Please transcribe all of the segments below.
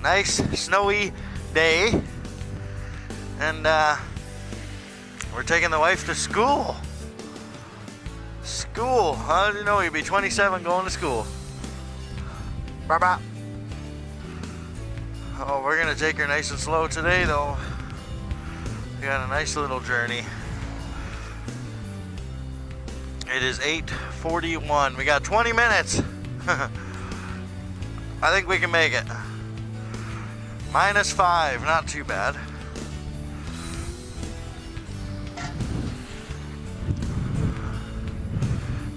nice snowy day, and we're taking the wife to school. How did you know you'd be 27 going to school? Bye-bye. Oh, we're gonna take her nice and slow today, though. We got a nice little journey. It is 8:41. We got 20 minutes. I think we can make it. -5, not too bad.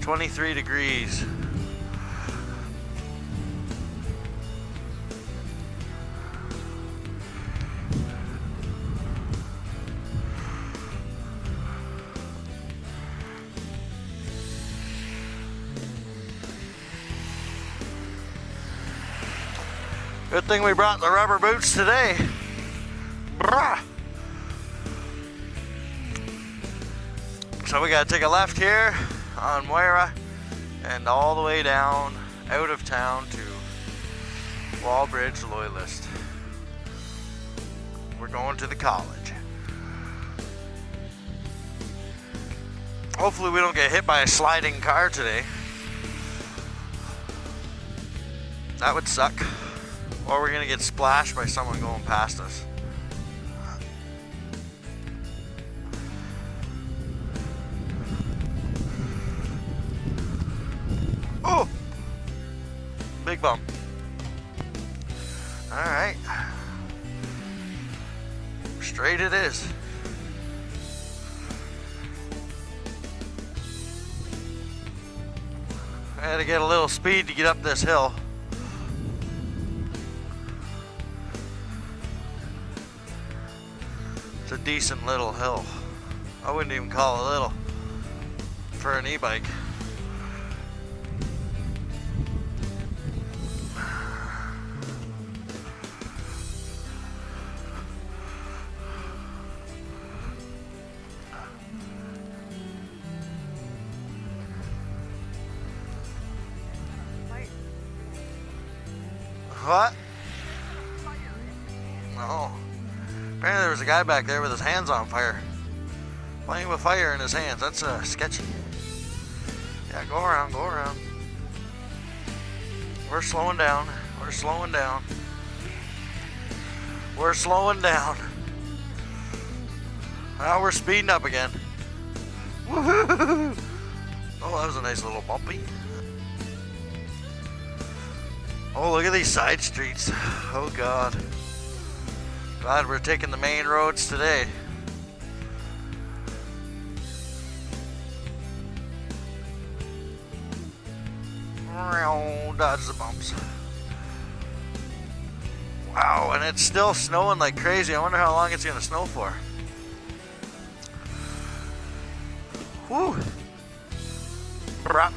-23 degrees. Good thing we brought the rubber boots today. Brah. So we gotta take a left here on Moira and all the way down out of town to Wallbridge Loyalist. We're going to the college. Hopefully we don't get hit by a sliding car today. That would suck. Or we're gonna get splashed by someone going past us. Oh! Big bump. Alright. Straight it is. I had to get a little speed to get up this hill. It's a decent little hill. I wouldn't even call it little for an e-bike. What? No. Apparently there was a guy back there with his hands on fire. Playing with fire in his hands. That's sketchy. Yeah, go around, go around. We're slowing down. We're slowing down. We're slowing down. Now we're speeding up again. Woohoo! Oh, that was a nice little bumpy. Oh, look at these side streets. Oh, God. Glad we're taking the main roads today. Dodge the bumps. Wow, and it's still snowing like crazy. I wonder how long it's gonna snow for. Whew. Brah.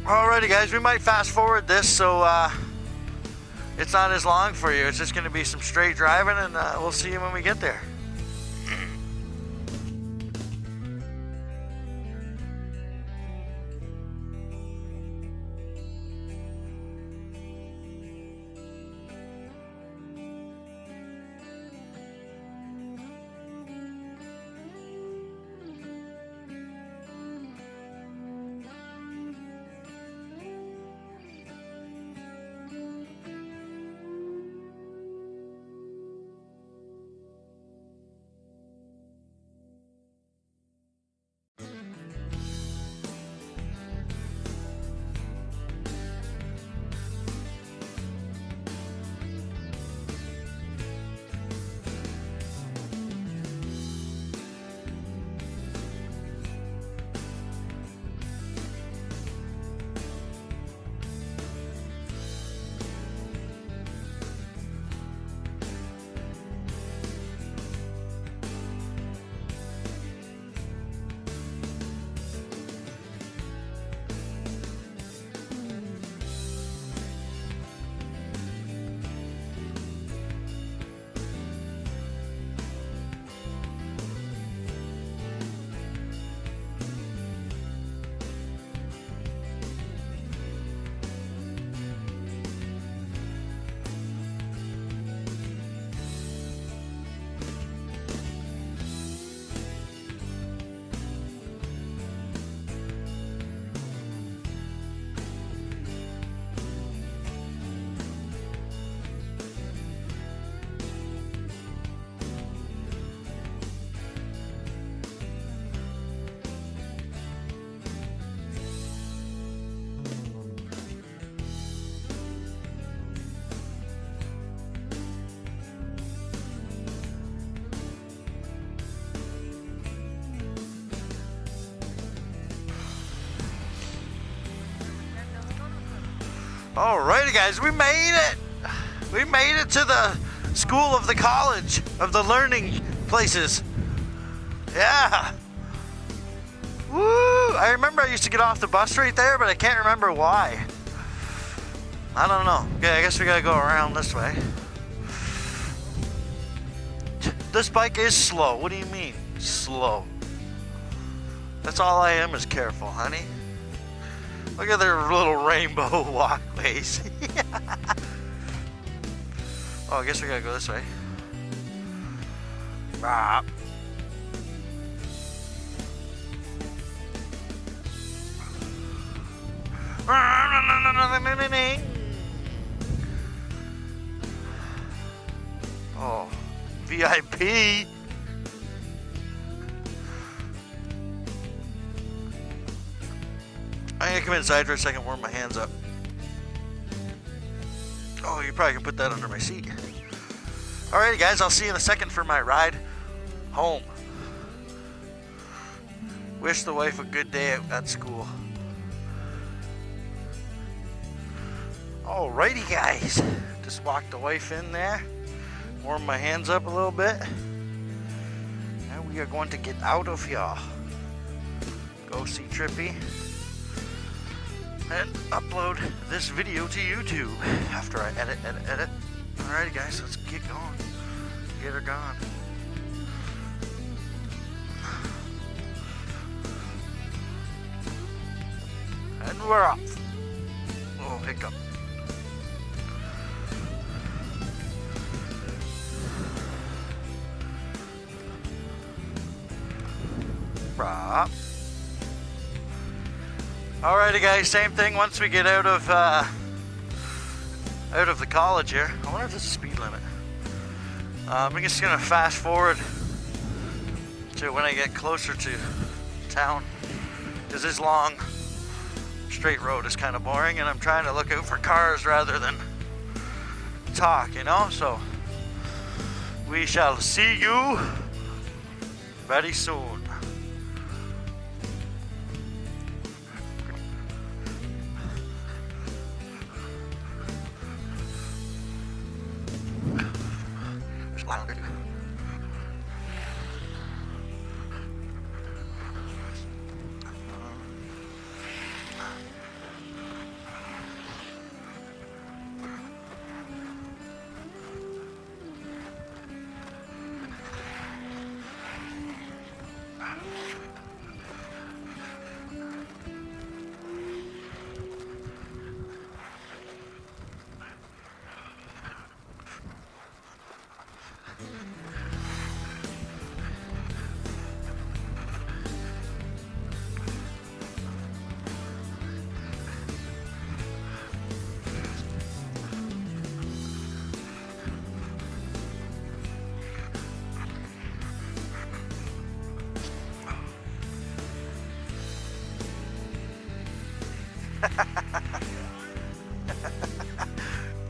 Alrighty guys, we might fast forward this so it's not as long for you. It's just going to be some straight driving, and we'll see you when we get there. Alrighty guys, we made it! We made it to the school of the college of the learning places. Yeah! Woo! I remember I used to get off the bus right there, but I can't remember why. I don't know. Okay, I guess we gotta go around this way. This bike is slow. What do you mean, slow? That's all I am is careful, honey. Look at their little rainbow walkways. Oh, I guess we gotta go this way. Ah. Oh, VIP. I'm gonna come inside for a second, warm my hands up. Oh, you probably can put that under my seat. Alrighty guys, I'll see you in a second for my ride home. Wish the wife a good day at school. Alrighty guys, just walked the wife in there, warm my hands up a little bit, and we are going to get out of here. Go see Trippy and upload this video to YouTube after I edit. Alrighty guys, let's get going. Get her gone. And we're off. Oh, hiccup. Rob. Alrighty guys, same thing once we get out of the college here. I wonder if this is speed limit. I'm just gonna fast forward to when I get closer to town, because this long straight road is kind of boring and I'm trying to look out for cars rather than talk, you know? So we shall see you very soon.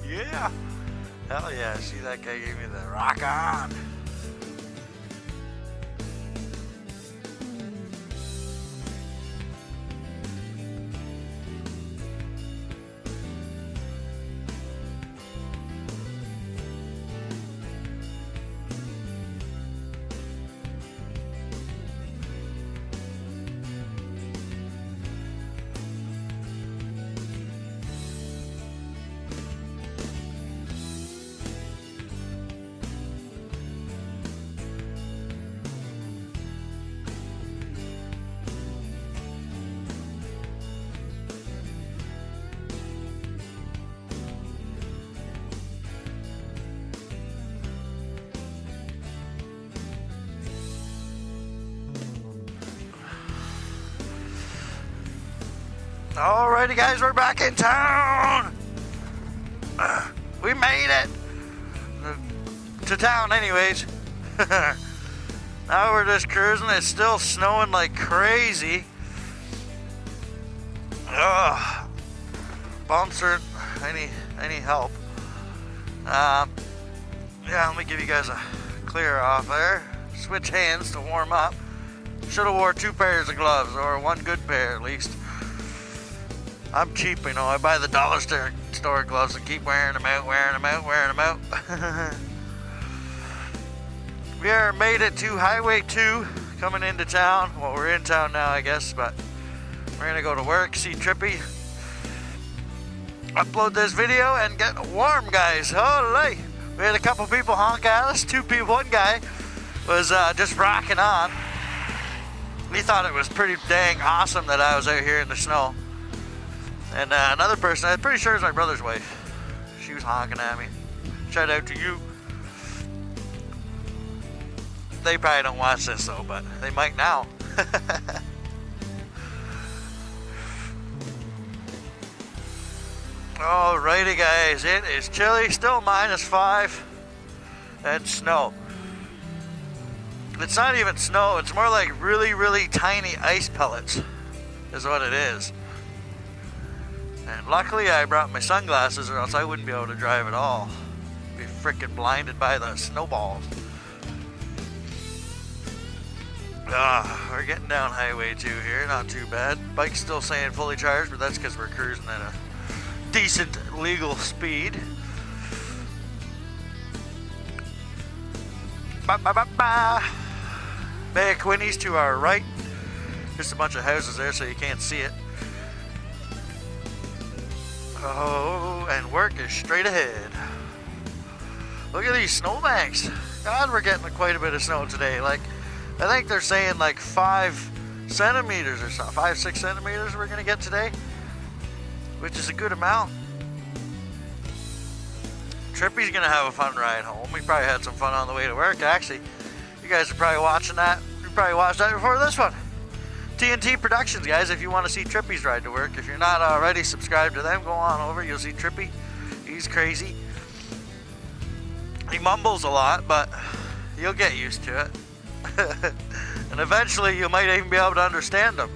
Yeah. Hell yeah. See, that guy gave me the rock on. Alrighty guys, we're back in town. We made it to town anyways. Now we're just cruising. It's still snowing like crazy. Bumps aren't any help. Yeah, let me give you guys a clear off there. Switch hands to warm up. Should have wore 2 pairs of gloves, or 1 good pair at least. I'm cheap, you know. I buy the dollar store gloves and keep wearing them out. We are made it to Highway 2 coming into town. Well, we're in town now, I guess, but we're gonna go to work, see Trippy, upload this video, and get warm, guys. Holy! We had a couple people honk at us. One guy was just rocking on. He thought it was pretty dang awesome that I was out here in the snow. And another person, I'm pretty sure it's my brother's wife. She was honking at me. Shout out to you. They probably don't watch this though, but they might now. Alrighty guys, it is chilly, still -5 and snow. It's not even snow, it's more like really, really tiny ice pellets is what it is. And luckily I brought my sunglasses or else I wouldn't be able to drive at all. Be freaking blinded by the snowballs. We're getting down Highway 2 here, not too bad. Bike's still saying fully charged, but that's because we're cruising at a decent legal speed. Bay of Quinny's to our right. Just a bunch of houses there so you can't see it. Oh, and work is straight ahead. Look at these snowbanks. God, we're getting quite a bit of snow today. Like, I think they're saying like 5 centimeters or something. 5-6 centimeters we're gonna get today, which is a good amount. Trippy's gonna have a fun ride home. We probably had some fun on the way to work. Actually, you guys are probably watching that. You probably watched that before this one. TNT Productions, guys. If you want to see Trippy's ride to work, if you're not already subscribed to them, go on over. You'll see Trippy. He's crazy. He mumbles a lot, but you'll get used to it. And eventually you might even be able to understand them.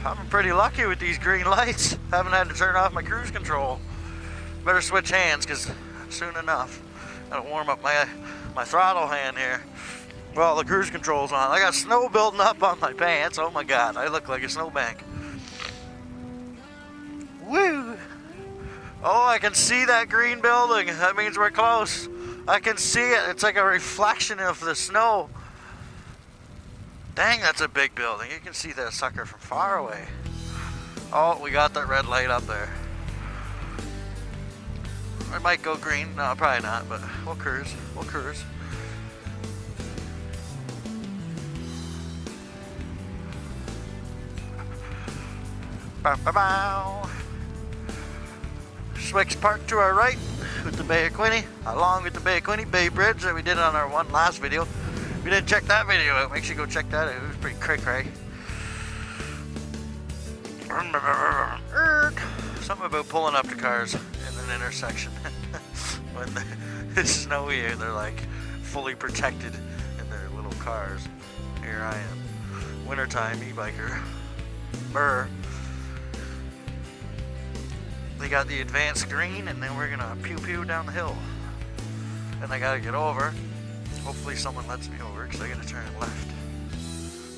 I'm pretty lucky with these green lights. Haven't had to turn off my cruise control. Better switch hands because soon enough. Gotta warm up my throttle hand here. Well, the cruise control's on. I got snow building up on my pants. Oh my god, I look like a snowbank. Woo! Oh, I can see that green building. That means we're close. I can see it. It's like a reflection of the snow. Dang, that's a big building. You can see that sucker from far away. Oh, we got that red light up there. I might go green. No, probably not, but we'll cruise. We'll cruise. Bow, bow, bow. Swick's parked to our right with the Bay of Quinny, along with the Bay of Quinny Bay Bridge that we did on our one last video. If you didn't check that video out, make sure you go check that out. It was pretty cray-cray. Something about pulling up to cars in an intersection. When it's snowy, they're like fully protected in their little cars. Here I am. Wintertime e-biker. Brr. They got the advanced green, and then we're gonna pew-pew down the hill. And I gotta get over. Hopefully someone lets me over, because I gotta turn left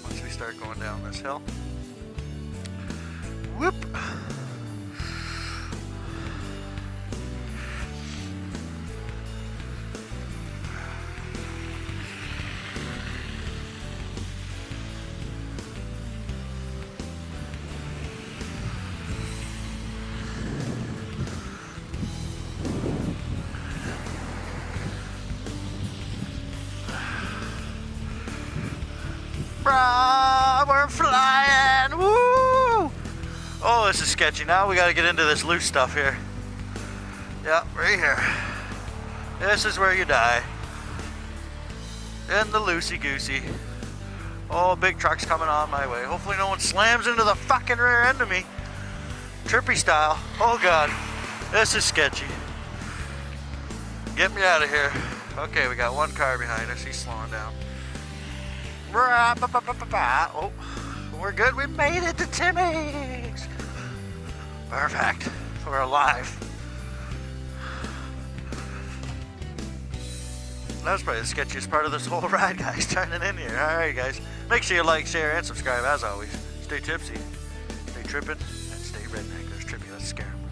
once we start going down this hill. Whoop! We're flying! Woo! Oh, this is sketchy. Now we gotta get into this loose stuff here. Yeah, right here. This is where you die. In the loosey-goosey. Oh, big truck's coming on my way. Hopefully no one slams into the fucking rear end of me. Trippy style. Oh god. This is sketchy. Get me out of here. Okay, we got one car behind us. He's slowing down. Oh, we're good. We made it to Timmy's. Perfect. We're alive. That was probably the sketchiest part of this whole ride, guys, turning in here. Alright, guys. Make sure you like, share, and subscribe, as always. Stay tipsy, stay tripping, and stay redneck. There's Trippy, let's scare him.